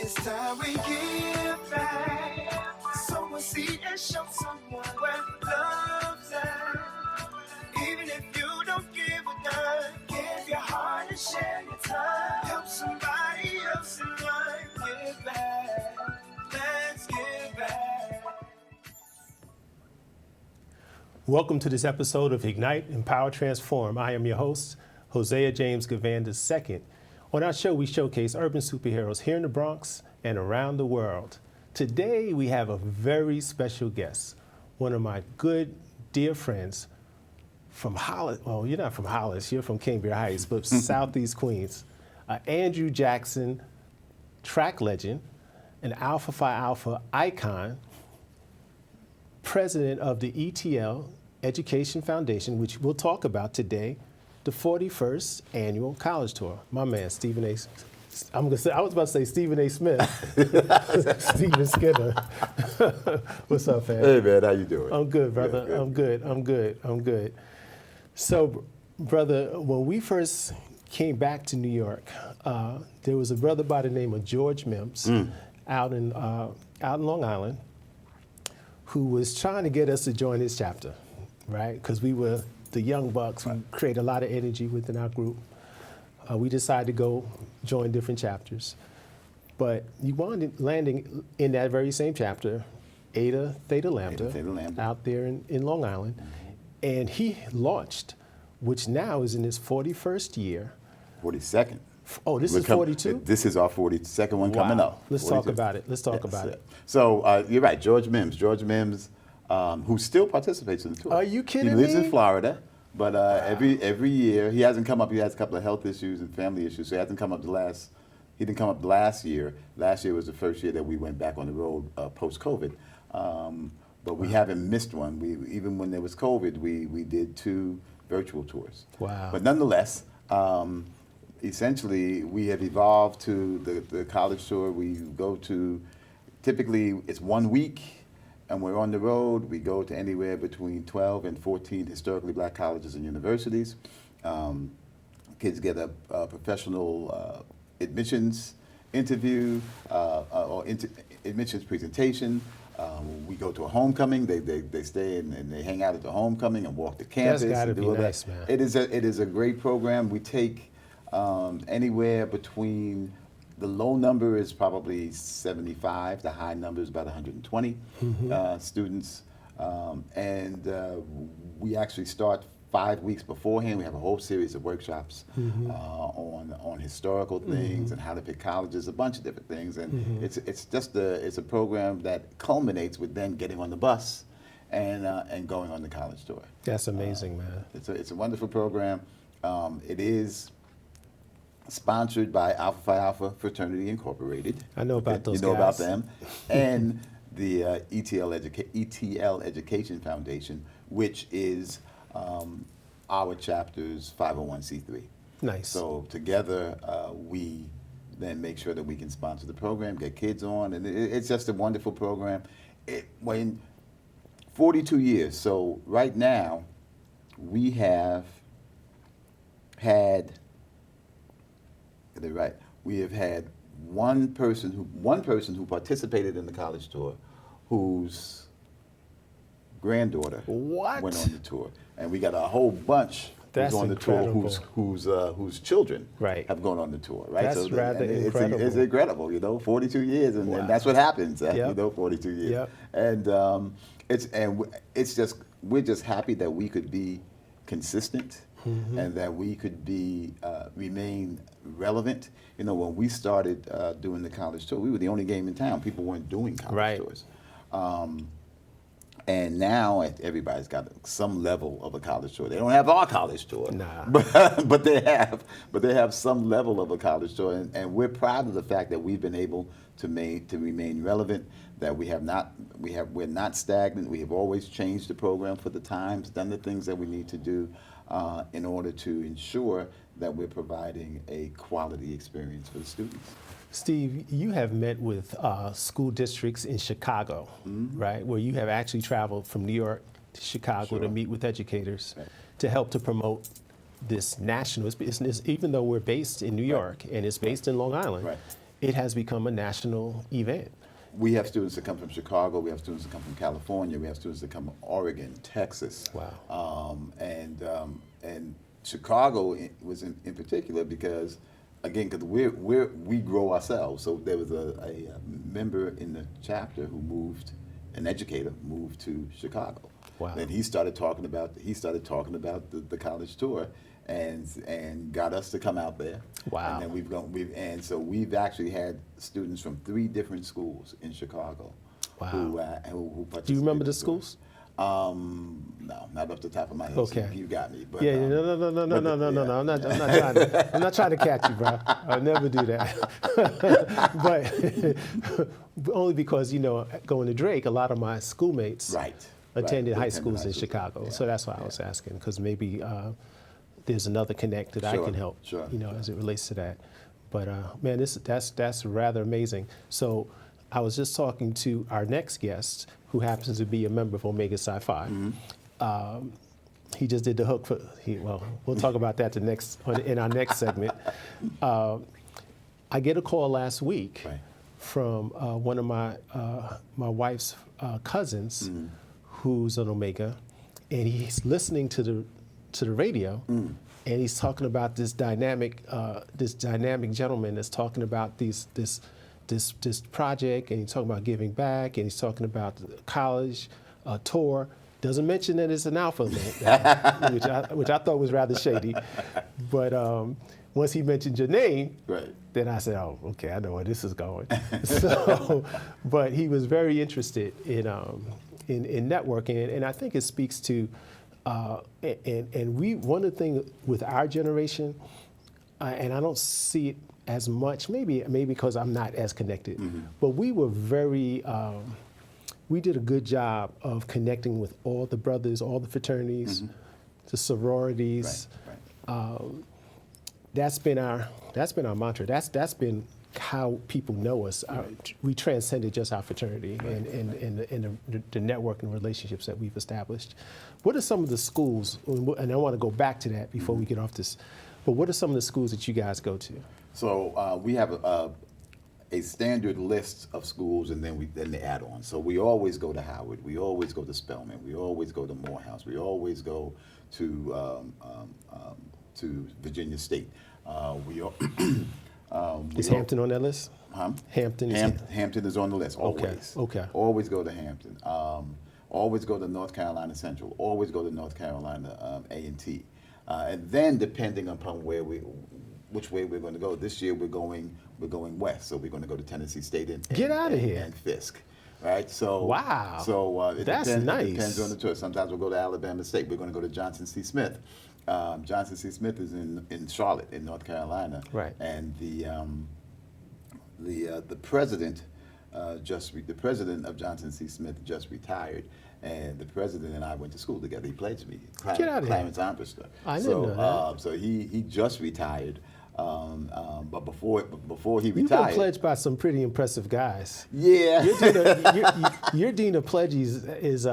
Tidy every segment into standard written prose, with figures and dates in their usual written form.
It's time we give back. Sow a seed and show someone where love's at. Even if you don't give a dime, give your heart and share your time. Help somebody else in life. Give back. Let's give back. Welcome to this episode of Ignite, Empower, Transform. I am your host, Hosea James Givan II. On our show, we showcase urban superheroes here in the Bronx and around the world. Today, we have a very special guest, one of my good, dear friends from Hollis. Well, you're not from Hollis, you're from Cambria Heights, but Southeast Queens. Andrew Jackson, track legend, an Alpha Phi Alpha icon, president of the ETL Education Foundation, which we'll talk about today, the 41st annual college tour. My man, Stephen A. I was about to say Stephen A. Smith. Stephen Skinner. What's up, fam? Hey, man, how you doing? I'm good, brother. Good. I'm good. So, brother, when we first came back to New York, there was a brother by the name of George Mims out in Long Island who was trying to get us to join his chapter, right? Because we were the young bucks. We create a lot of energy within our group. We decided to go join different chapters. But you wound up landing in that very same chapter, Eta Theta Lambda, out there in Long Island. And he launched, which now is in his 41st year. 42nd. Oh, this is 42? This is our 42nd one coming up. Let's 42. talk about it. Let's talk about it. So you're right, George Mims, who still participates in the tour. Are you kidding me? He lives in Florida, but every year, he hasn't come up. He has a couple of health issues and family issues, so he hasn't come up he didn't come up last year. Last year was the first year that we went back on the road post-COVID. But we haven't missed one. Even when there was COVID, we did 2 virtual tours. Wow. But nonetheless, essentially, we have evolved to the college tour. We go to, typically, it's 1 week, and we're on the road. We go to anywhere between 12 and 14 historically black colleges and universities. Kids get a professional admissions interview or admissions presentation. We go to a homecoming. They stay and they hang out at the homecoming and walk the campus. That's gotta and do be all nice, that. man. It is a great program. We take anywhere between, the low number is probably 75, the high number is about 120 students. We actually start 5 weeks beforehand. We have a whole series of workshops on historical things and how to pick colleges, a bunch of different things. And it's a program that culminates with then getting on the bus and going on the college tour. That's amazing, man. It's a wonderful program. It is sponsored by Alpha Phi Alpha Fraternity Incorporated. I know about those guys. You know about them. And the ETL Education Foundation, which is our chapter's 501c3. Nice. So together, we then make sure that we can sponsor the program, get kids on, and it's just a wonderful program. When 42 years, so right now, we have had, we have had one person who participated in the college tour, whose granddaughter went on the tour, and we got a whole bunch who's on the tour whose children have gone on the tour, right? That's rather incredible. It's incredible, 42 years, and that's what happens, 42 years. Yep. And we're just happy that we could be consistent and that we could be remain relevant. When we started doing the college tour, we were the only game in town. People weren't doing college tours. And now everybody's got some level of a college tour. They don't have our college tour, but they have some level of a college tour, and we're proud of the fact that we've been able to remain relevant. That we're not stagnant. We have always changed the program for the times, done the things that we need to do in order to ensure that we're providing a quality experience for the students. Steve, you have met with school districts in Chicago, right? Where you have actually traveled from New York to Chicago to meet with educators to help to promote this national business, even though we're based in New York and it's based in Long Island. it has become a national event. We have students that come from Chicago. We have students that come from California. We have students that come from Oregon, Texas. Wow. And Chicago was in particular because, again, because we grow ourselves. So there was a member in the chapter who moved, an educator moved to Chicago. Wow. And he started talking about the college tour, and got us to come out there. Wow. And then we've actually had students from 3 different schools in Chicago. Wow. Who Do you remember the participated. schools? No, not off the top of my head. Okay. You got me. But, Yeah, no. I'm not trying to catch you, bro. I'll never do that. But only because, going to Drake, a lot of my schoolmates attended high schools in Chicago. Yeah. So that's why I was asking, because maybe there's another connect that I can help, Sure. as it relates to that. But man, that's rather amazing. So I was just talking to our next guest, who happens to be a member of Omega Psi Phi. Mm-hmm. He just did the hook for. We'll talk about that in our next segment. I get a call last week from one of my wife's cousins, who's an Omega, and he's listening to the radio, and he's talking about this dynamic gentleman that's talking about this project, and he's talking about giving back, and he's talking about the college tour. Doesn't mention that it's an alpha event, which I thought was rather shady. But once he mentioned your name, then I said, "Oh, okay, I know where this is going." So, but he was very interested in networking, and I think it speaks to. One of the things with our generation, and I don't see it as much, maybe because I'm not as connected, but we were very, we did a good job of connecting with all the brothers, all the fraternities, the sororities. That's been our mantra. That's been how people know us. We transcended just our fraternity and the networking relationships that we've established. What are some of the schools, and I want to go back to that before we get off this, but what are some of the schools that you guys go to? So we have a standard list of schools, and then the add-ons. So we always go to Howard. We always go to Spelman. We always go to Morehouse. We always go to Virginia State. Is Hampton on that list? Huh? Hampton is on the list, always. Okay. Always go to Hampton. Always go to North Carolina Central. Always go to North Carolina A&T. And then, depending upon which way we're going to go, this year we're going west. So we're going to go to Tennessee State and Fisk. Right, so wow. So that's nice. It depends on the choice. Sometimes we'll go to Alabama State. We're going to go to Johnson C. Smith. Johnson C. Smith is in Charlotte, in North Carolina. Right. And the president the president of Johnson C. Smith just retired, and the president and I went to school together. He pledged me. Get out of Clarence Armbruster. I didn't know that. So he just retired. But before he You've retired, been pledged by some pretty impressive guys. Yeah. Your dean of pledges is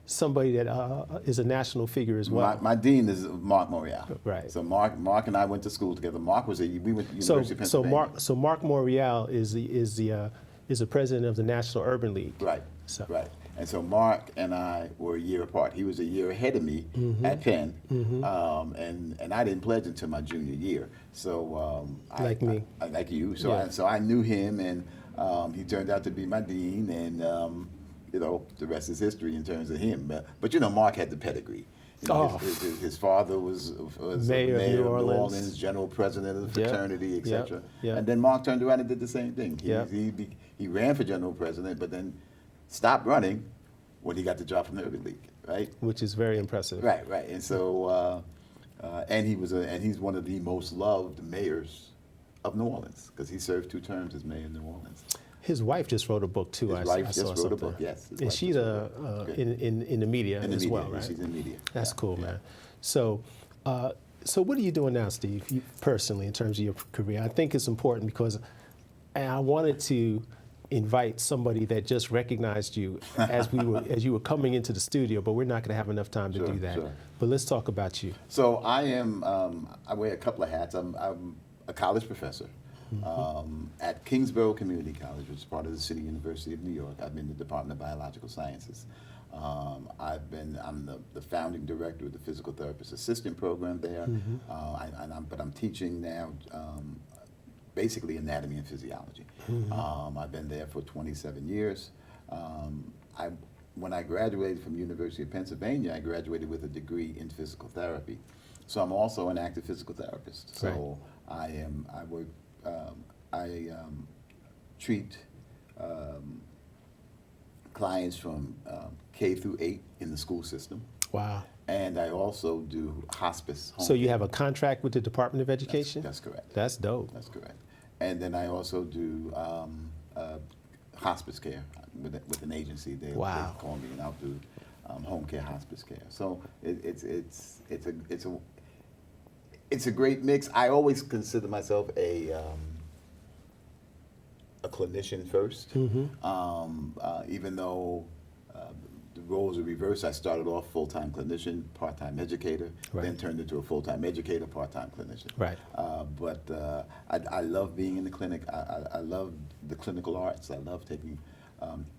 somebody that is a national figure as well. My dean is Mark Morial. Right. So Mark and I went to school together. Mark we went to University of Pennsylvania. So Mark Morial is the president of the National Urban League. Right. So. Right. And so Mark and I were a year apart. He was a year ahead of me at Penn, and I didn't pledge until my junior year. So like me, like you. So yeah. I knew him, and he turned out to be my dean, and the rest is history in terms of him. But Mark had the pedigree. His father was mayor of New Orleans, general president of the fraternity, etc. Yep. And then Mark turned around and did the same thing. He ran for general president, but then stopped running when he got the job from the Urban League, right? Which is very impressive. Right. And so, and he's one of the most loved mayors of New Orleans because he served 2 terms as mayor of New Orleans. His wife just wrote a book too. His wife just wrote a book. Yes. And she's in the media as well, right? She's in media. That's cool, man. So, what are you doing now, Steve? You personally, in terms of your career, I think it's important because I wanted to invite somebody that just recognized you as you were coming into the studio, but we're not going to have enough time to do that. Sure. But let's talk about you. So I am. I wear a couple of hats. I'm a college professor. At Kingsborough Community College, which is part of the City University of New York, I'm in the Department of Biological Sciences. I'm the founding director of the Physical Therapist Assistant Program there, but I'm teaching now basically anatomy and physiology. I've been there for 27 years. When I graduated from University of Pennsylvania, I graduated with a degree in physical therapy. So I'm also an active physical therapist. So I treat clients from K through 8 in the school system. Wow. And I also do hospice. So you have a contract with the Department of Education? That's correct. That's dope. That's correct. And then I also do hospice care with an agency. They call me, and I'll do home care, hospice care. So it's a great mix. I always consider myself a clinician first, even though the roles are reversed. I started off full-time clinician, part-time educator, then turned into a full-time educator, part-time clinician. Right. But I love being in the clinic. I love the clinical arts. I love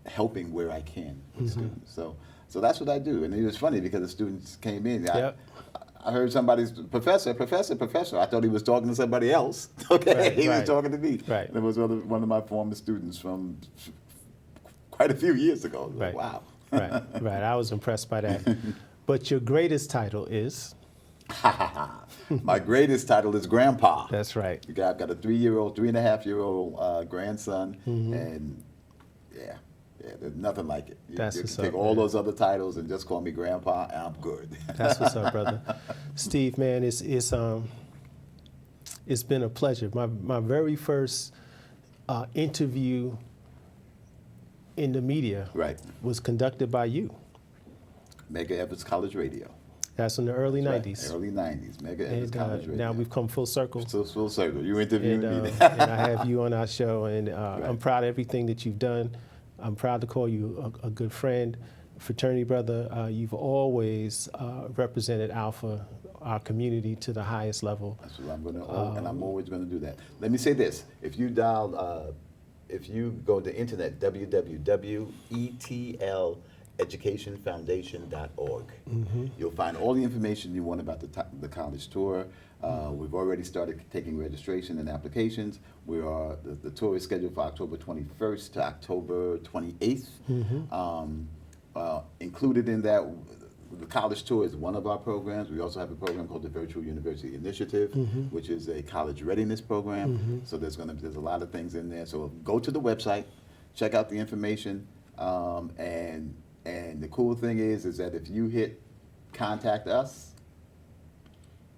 helping where I can with students. So that's what I do. And it was funny because the students came in. I heard somebody's professor. I thought he was talking to somebody else. He was talking to me. Right. And it was one of my former students from quite a few years ago. Right. Wow. Right. I was impressed by that. But your greatest title is? My greatest title is Grandpa. That's right. I've got a 3.5-year-old grandson, and yeah, there's nothing like it. You can take all those other titles and just call me Grandpa, and I'm good. That's what's up, brother. Steve, man, it's been a pleasure. My very first interview in the media was conducted by you. Mega Evans College Radio. That's in the early 90s. Early 90s, Mega Evans College Radio. Now we've come full circle. Full circle. You interviewed me. And I have you on our show, and I'm proud of everything that you've done. I'm proud to call you a good friend, fraternity brother. You've always represented Alpha, our community, to the highest level. That's what I'm going to, and I'm always going to do that. Let me say this: if you go to the internet, www.etleducationfoundation.org. You'll find all the information you want about the college tour. We've already started taking registration and applications. The tour is scheduled for October 21st to October 28th. Included in that, the college tour is one of our programs. We also have a program called the Virtual University Initiative, which is a college readiness program. So there's a lot of things in there. So go to the website, check out the information, and the cool thing is that if you hit contact us,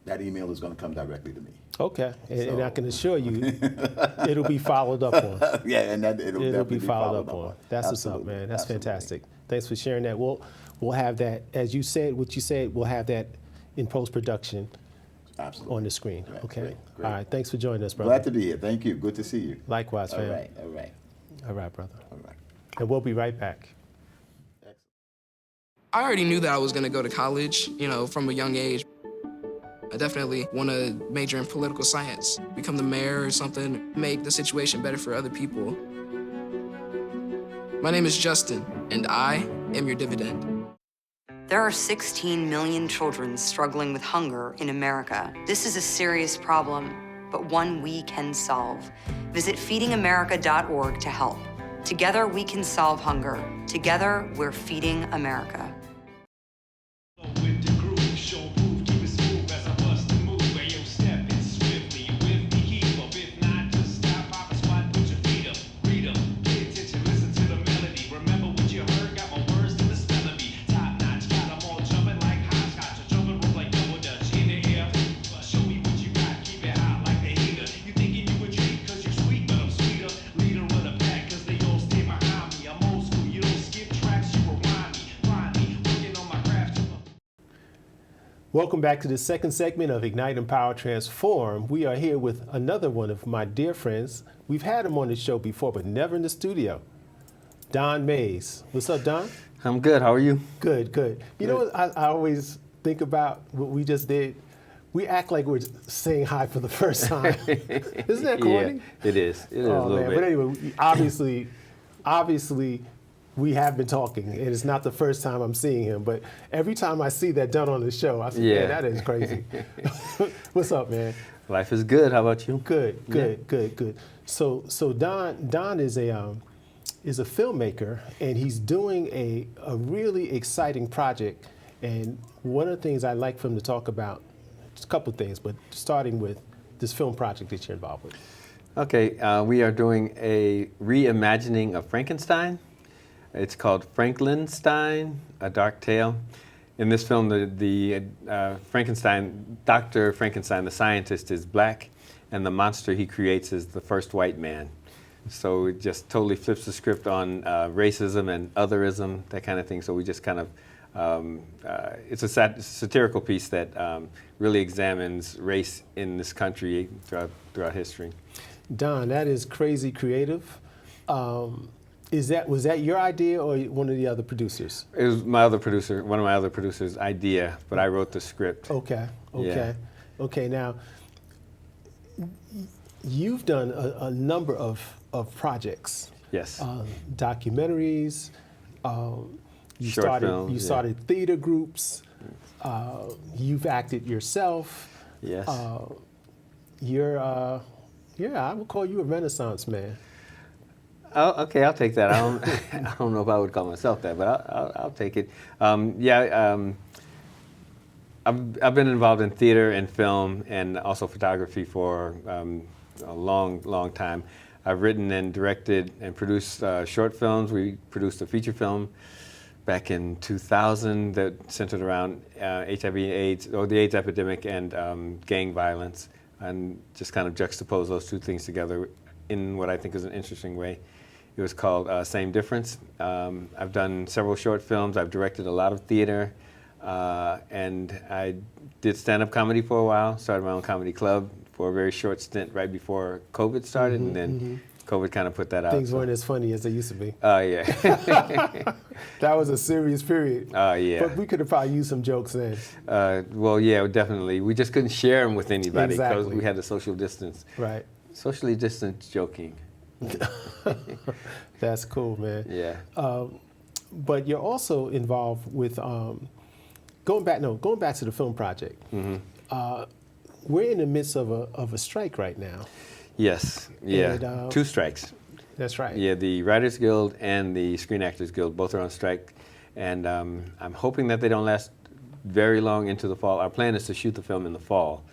that email is going to come directly to me. Okay, and I can assure you, it'll be followed up on. Yeah, and it'll be followed up on. That's what's up, man. That's fantastic. Thanks for sharing that. We'll have that, as you said, we'll have that in post-production on the screen. Okay? Great. All right, thanks for joining us, brother. Glad to be here. Thank you. Good to see you. Likewise, fam. All right, brother. All right. And we'll be right back. I already knew that I was going to go to college, from a young age. I definitely want to major in political science, become the mayor or something, make the situation better for other people. My name is Justin, and I am your dividend. There are 16 million children struggling with hunger in America. This is a serious problem, but one we can solve. Visit feedingamerica.org to help. Together we can solve hunger. Together we're feeding America. Welcome back to the second segment of Ignite, Empower, Transform. We are here with another one of my dear friends. We've had him on the show before, but never in the studio. Don Mays. What's up, Don? I'm good. How are you? Good, good. You know what I always think about what we just did? we act like we're saying hi for the first time. Isn't that corny? Yeah, it is. It is a Oh little man! bit. But anyway, obviously, we have been talking, and it's not the first time I'm seeing him. But every time I see that done on the show, I say, Yeah. man, that is crazy. What's up, man? Life is good. How about you? Good. So Don is a filmmaker, and he's doing a really exciting project. And one of the things I'd like for him to talk about, just a couple of things, but starting with this film project that you're involved with. Okay, we are doing a reimagining of Frankenstein. It's called Frankenstein, A Dark Tale. In this film, the Frankenstein, Dr. Frankenstein, the scientist, is black, and the monster he creates is the first white man. So it just totally flips the script on racism and otherism, that kind of thing. So we just kind of, it's a satirical piece that really examines race in this country throughout history. Don, that is crazy creative. Was that your idea or one of the other producers? It was one of my other producers' idea, but I wrote the script. Okay. Yeah. Okay. Now, you've done a number of projects. Yes. Documentaries. You Short films, yeah. started theater groups. You've acted yourself. Yes. I would call you a Renaissance man. Oh, okay, I'll take that. I don't know if I would call myself that, but I'll take it. I've been involved in theater and film and also photography for a long time. I've written and directed and produced short films. We produced a feature film back in 2000 that centered around HIV/AIDS, or the AIDS epidemic, and gang violence, and just kind of juxtapose those two things together in what I think is an interesting way. It was called Same Difference. I've done several short films. I've directed a lot of theater, and I did stand-up comedy for a while. Started my own comedy club for a very short stint right before COVID started, and then COVID kind of put that out. Things weren't as funny as they used to be. Yeah. That was a serious period. Yeah. But we could have probably used some jokes then. Well, yeah, definitely. We just couldn't share them with anybody because Exactly. we had the social distance. Right. Socially distanced joking. That's cool, man. Yeah. But you're also involved with going back to the film project. We're in the midst of a strike right now. Yes. Yeah. And, 2 strikes. That's right. Yeah, the Writers Guild and the Screen Actors Guild both are on strike, and I'm hoping that they don't last very long into the fall. Our plan is to shoot the film in the fall,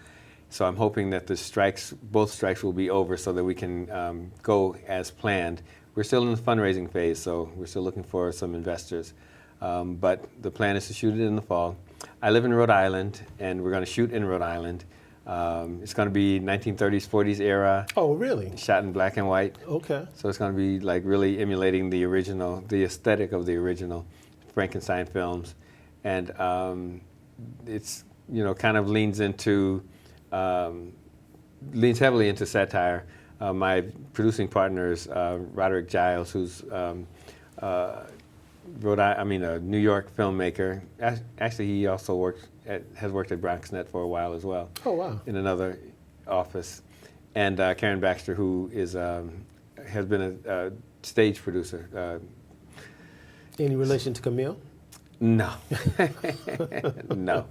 so I'm hoping that both strikes will be over so that we can go as planned. We're still in the fundraising phase, so we're still looking for some investors, but the plan is to shoot it in the fall. I live in Rhode Island, and we're going to shoot in Rhode Island. It's going to be 1930s, 40s era. Oh, really? Shot in black and white. Okay. So it's going to be like really emulating the aesthetic of the original Frankenstein films, and it's kind of leans heavily into satire. My producing partner is Roderick Giles, who's a New York filmmaker. Actually, he also has worked at BronxNet for a while as well. Oh, wow. In another office, and Karen Baxter, who has been a stage producer. Any relation to Camille? No, no.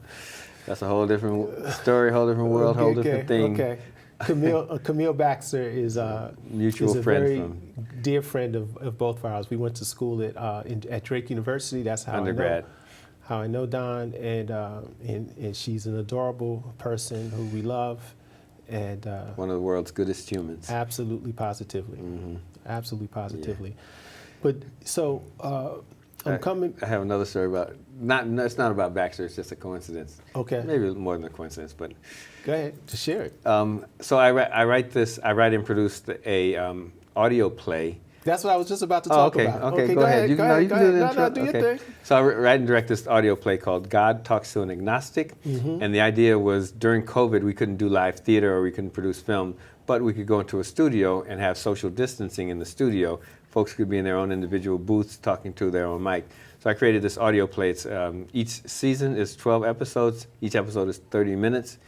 That's a whole different story, whole different world, whole different thing. Okay. Camille Baxter is a Mutual friend very dear friend of both of ours. We went to school at Drake University. That's how Undergrad. I know Don, and she's an adorable person who we love, and one of the world's goodest humans. Absolutely, positively, absolutely, positively. Yeah. But so I'm coming. I have another story about it's not about Baxter. It's just a coincidence. Okay. Maybe more than a coincidence, but Go ahead to share it. So I write and produce a audio play. That's what I was just about to talk about. Okay, go ahead. You can do the intro. Do your thing. So I write and direct this audio play called God Talks to an Agnostic. And the idea was during COVID, we couldn't do live theater or we couldn't produce film, but we could go into a studio and have social distancing in the studio. Folks could be in their own individual booths talking to their own mic. So I created this audio play. It's, each season is 12 episodes. Each episode is 30 minutes.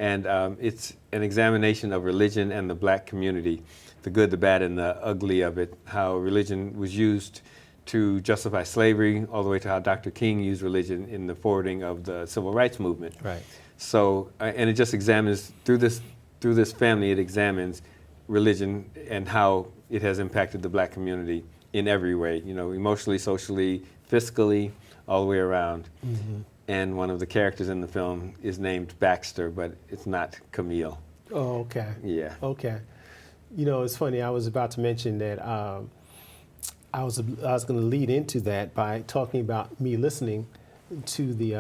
And it's an examination of religion and the black community, the good, the bad, and the ugly of it, how religion was used to justify slavery, all the way to how Dr. King used religion in the forwarding of the civil rights movement. Right. So, and it just examines, through this family, it examines religion and how it has impacted the black community in every way, you know, emotionally, socially, fiscally, all the way around. Mm-hmm. And one of the characters in the film is named Baxter, but it's not Camille. Oh, okay. Yeah. Okay. You know, it's funny. I was about to mention that I was going to lead into that by talking about me listening to the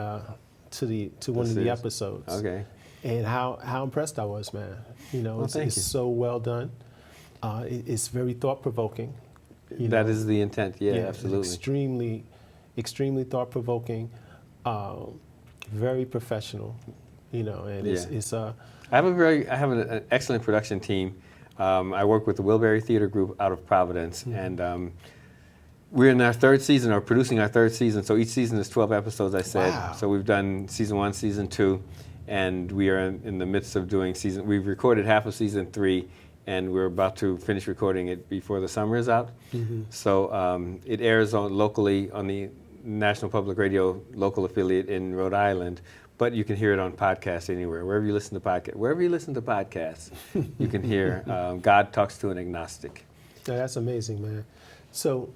one of the episodes. Okay. And how impressed I was, man. You know, Well, it's so well done. It's very thought provoking. That is the intent. Yeah, absolutely. Extremely thought provoking. Very professional. You know, and it's I have an excellent production team. I work with the Wilbury Theater Group out of Providence, and we're in our third season, or producing our third season. So each season is 12 episodes, I said. Wow. So we've done season 1, season 2, and we are in the midst of doing we've recorded half of season 3, and we're about to finish recording it before the summer is out. Mm-hmm. So it airs locally on the National Public Radio local affiliate in Rhode Island, but you can hear it on podcast anywhere, wherever you listen to podcasts, you can hear God Talks to an Agnostic. Yeah, that's amazing, man. So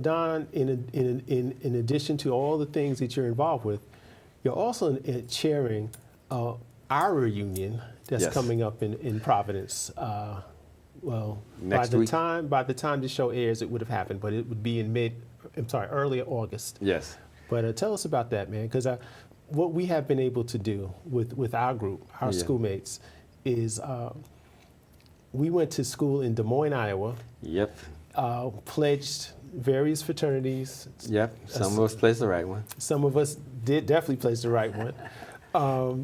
Don, in addition to all the things that you're involved with, you're also chairing our reunion that's Yes. coming up in Providence. Well, Next by week? the time the show airs, it would have happened, but it would be in early August. Yes. But tell us about that, man, because what we have been able to do with our group, our Yeah. schoolmates, is we went to school in Des Moines, Iowa, Yep. pledged various fraternities. Yep. Some of us plays the right one. Some of us did definitely place the right one. Oh,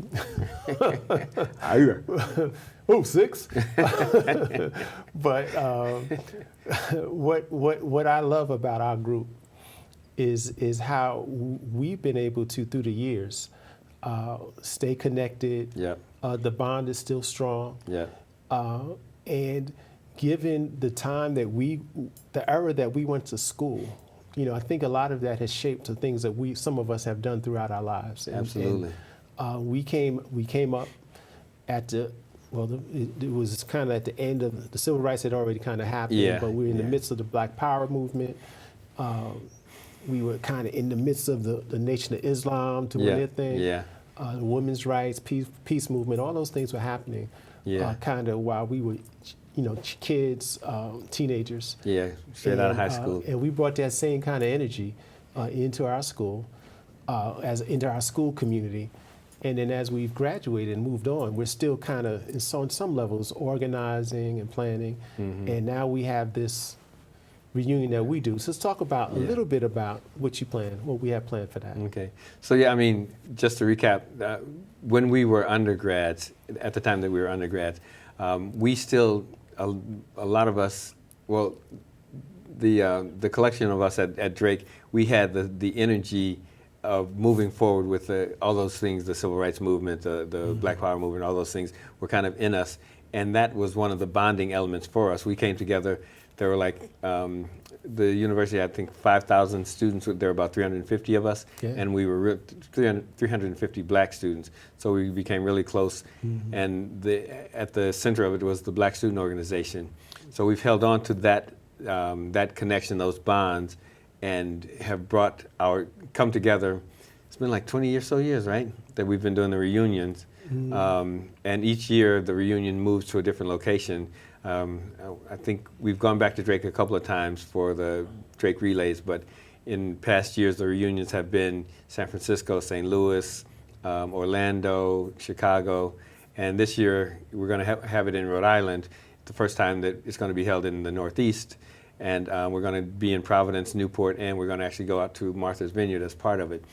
6. But what I love about our group is how we've been able to, through the years, stay connected. Yep. The bond is still strong. Yep. And given the time the era that we went to school, you know, I think a lot of that has shaped the things that some of us have done throughout our lives. Absolutely. And, we came up at it was kind of at the end of the civil rights had already kind of happened, Yeah, but we were in the yeah. midst of the Black Power movement. We were kind of in the midst of the Nation of Islam doing their thing. Yeah. The women's rights, peace movement, all those things were happening. Yeah. Kind of while we were, you know, kids, teenagers. Yeah. Straight out of high school. And we brought that same kind of energy into our school, into our school community. And then as we've graduated and moved on, we're still kind of, on some levels, organizing and planning. Mm-hmm. And now we have this reunion that we do. So let's talk about a little bit about what we have planned for that. Okay. So yeah, I mean, just to recap, when we were undergrads, at the time that we were undergrads, we still, a lot of us, well, the collection of us at Drake, we had the energy of moving forward with all those things, the civil rights movement, the Black Power movement, all those things were kind of in us. And that was one of the bonding elements for us. We came together. There were like, the university had, I think, 5,000 students. There were about 350 of us. Yeah. And we were 350 black students. So we became really close. Mm-hmm. And at the center of it was the Black Student Organization. So we've held on to that connection, those bonds, and have come together. It's been like 20 years, right? That we've been doing the reunions. Mm. And each year the reunion moves to a different location. I think we've gone back to Drake a couple of times for the Drake relays, but in past years the reunions have been San Francisco, St. Louis, Orlando, Chicago, and this year we're going to have it in Rhode Island, the first time that it's going to be held in the Northeast. And we're going to be in Providence, Newport, and we're going to actually go out to Martha's Vineyard as part of it.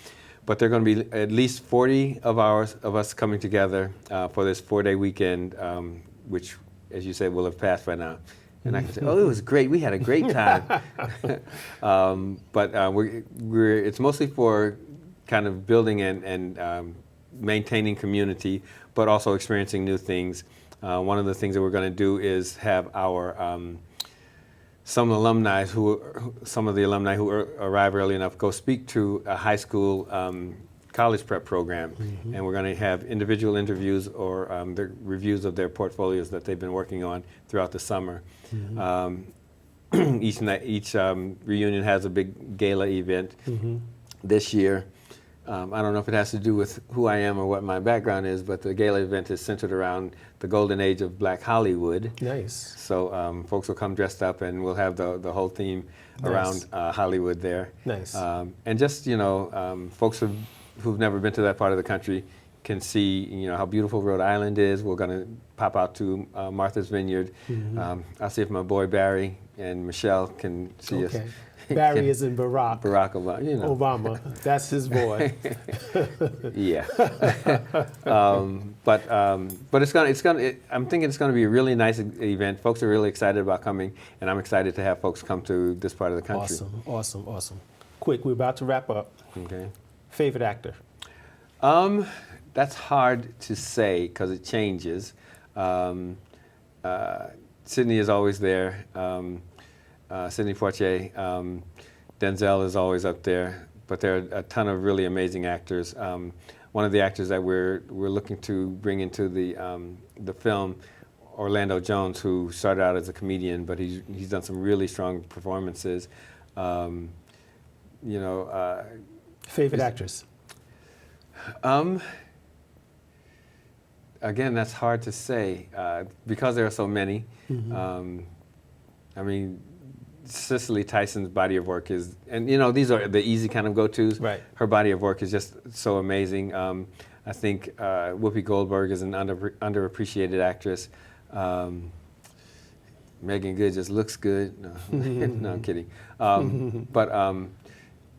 But there are going to be at least 40 of us coming together for this 4-day weekend, which, as you said, will have passed by now. And I can say, oh, it was great. We had a great time. But it's mostly for kind of building and maintaining community, but also experiencing new things. One of the things that we're going to do is have our some of the alumni who arrive early enough go speak to a high school college prep program, and we're going to have individual interviews or the reviews of their portfolios that they've been working on throughout the summer. Each reunion has a big gala event. This year, I don't know if it has to do with who I am or what my background is, but the gala event is centered around the golden age of Black Hollywood. Nice. So folks will come dressed up, and we'll have the whole theme around Hollywood there. Nice. And just, folks who've never been to that part of the country can see, how beautiful Rhode Island is. We're going to pop out to Martha's Vineyard. I'll see if my boy Barry and Michelle can see us. Barry is in Barack Obama, Obama. That's his boy. Yeah. But I'm thinking it's gonna be a really nice event. Folks are really excited about coming, and I'm excited to have folks come to this part of the country. Awesome. Quick, we're about to wrap up. Okay. Favorite actor? That's hard to say because it changes. Sidney is always there. Sidney Poitier, Denzel is always up there, but there are a ton of really amazing actors. One of the actors that we're looking to bring into the film, Orlando Jones, who started out as a comedian, but he's done some really strong performances. Favorite actress? Again, that's hard to say because there are so many. Cicely Tyson's body of work is, and these are the easy kind of go-tos. Right. Her body of work is just so amazing. I think Whoopi Goldberg is an underappreciated actress. Megan Good just looks good. No, no, I'm kidding.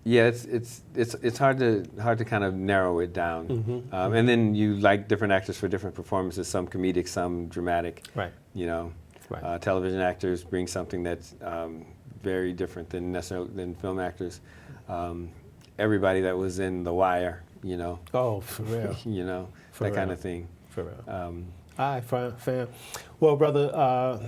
Yeah, it's hard to kind of narrow it down. And then you like different actors for different performances. Some comedic, some dramatic. Right. Right. Television actors bring something that's very different than film actors. Everybody that was in The Wire, Oh, for real. That kind of thing. For real. All right, fam. Well, brother,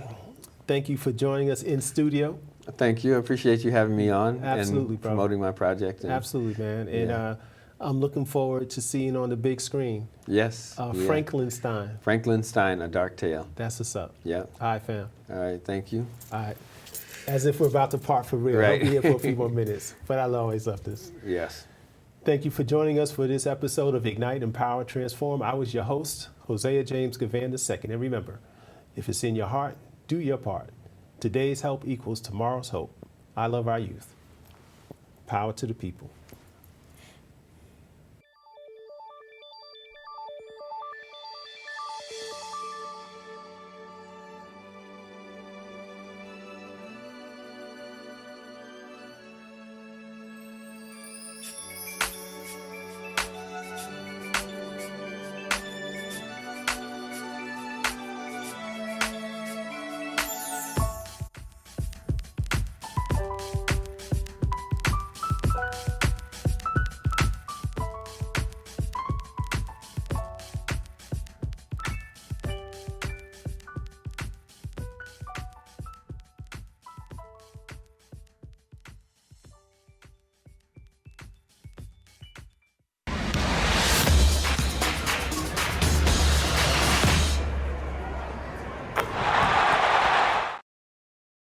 thank you for joining us in studio. Thank you. I appreciate you having me on. Absolutely, and promoting my project. Absolutely, man. And I'm looking forward to seeing on the big screen. Yes. Frankenstein. Frankenstein, A Dark Tale. That's what's up. Yeah. All right, fam. All right. Thank you. All right. As if we're about to part for real. Right. I'll be here for a few more minutes, but I'll always love this. Yes. Thank you for joining us for this episode of Ignite, Empower, Transform. I was your host, Hosea James Givan II. And remember, if it's in your heart, do your part. Today's help equals tomorrow's hope. I love our youth. Power to the people.